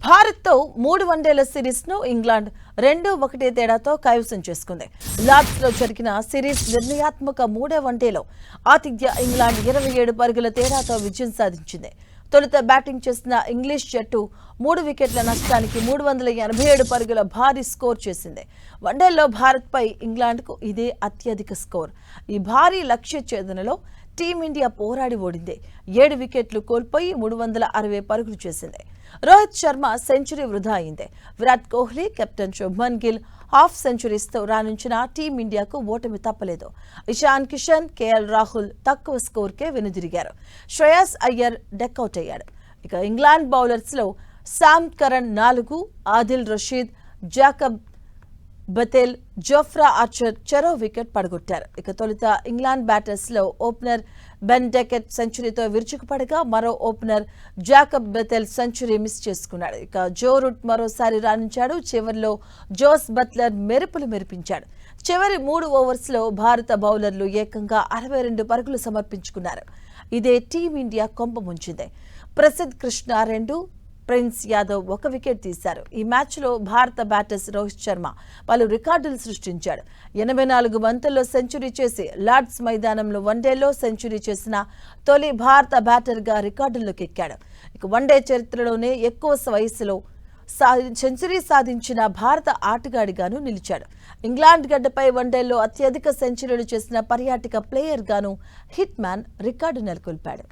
భారత్తో 3 వన్డేల సిరీస్ను ఇంగ్లాండ్ 2-1 తేడాతో కైవసం చేసుకుంది. లార్డ్స్లో జరిగిన సిరీస్ నిర్ణయాత్మక 3వ వన్డేలో ఆతిథ్య ఇంగ్లాండ్ 27 పరుగుల తేడాతో విజయం సాధించింది. తొలుత బ్యాటింగ్ చేసిన ఇంగ్లీష్ జట్టు 3 వికెట్ల నష్టానికి 387 పరుగుల భారీ స్కోర్ చేసింది. వన్డేల్లో భారత్పై ఇంగ్లాండ్కు ఇదే అత్యధిక స్కోర్. ఈ భారీ లక్ష్య ఛేదనలో టీమిండియా పోరాడి ఓడింది. 7 వికెట్లు కోల్పోయి 360 పరుగులు చేసింది. రోహిత్ శర్మ సెంచరీ వృధా అయింది. విరాట్ కోహ్లీ, కెప్టెన్ శుభ్మన్ గిల్ హాఫ్ సెంచరీస్తో రాణించిన టీమిండియాకు ఓటమి తప్పలేదు. ఇషాన్ కిషన్, కేఎల్ రాహుల్ తక్కువ స్కోర్కే వెనుదిరిగారు. శ్రేయస్ అయ్యర్ డెకౌట్ అయ్యాడు. ఇక ఇంగ్లాండ్ బౌలర్స్లో Sam Curran 4, Adil Rashid, Jacob Bethell, Jofra Archer చెరో వికెట్ పడగొట్టారు. ఇక తొలుత ఇంగ్లాండ్ బ్యాటర్స్లో ఓపెనర్ బెన్ డెకెట్ సెంచరీతో విరుచుకుపడగా మరో opener Jacob Bethell century miss చేసుకున్నాడు. ఇక జో రూట్ మరోసారి రాణించాడు. చివరిలో జోస్ బట్లర్ మెరుపులు మెరిపించాడు. చివరి 3 ఓవర్స్లో భారత బౌలర్లు ఏకంగా 62 పరుగులు సమర్పించుకున్నారు. ఇదే టీమిండియా కొంప ముంచింది. ప్రసిద్ధ్ కృష్ణ 2, ప్రిన్స్ యాదవ్ 1 వికెట్ తీశారు. ఈ మ్యాచ్లో భారత బ్యాటర్స్ రోహిత్ శర్మ పలు రికార్డులు సృష్టించాడు. 84 బంతుల్లో సెంచరీ చేసి లార్డ్స్ మైదానంలో వన్డేలో సెంచరీ చేసిన తొలి భారత బ్యాటర్గా రికార్డుల్లోకి ఎక్కాడు. ఇక వన్డే చరిత్రలోనే ఎక్కువ వయసులో సెంచరీ సాధించిన భారత ఆటగాడిగాను నిలిచాడు. ఇంగ్లాండ్ గడ్డపై వన్డేల్లో అత్యధిక సెంచరీలు చేసిన పర్యాటక ప్లేయర్గాను హిట్ మ్యాన్ రికార్డు నెలకొల్పాడు.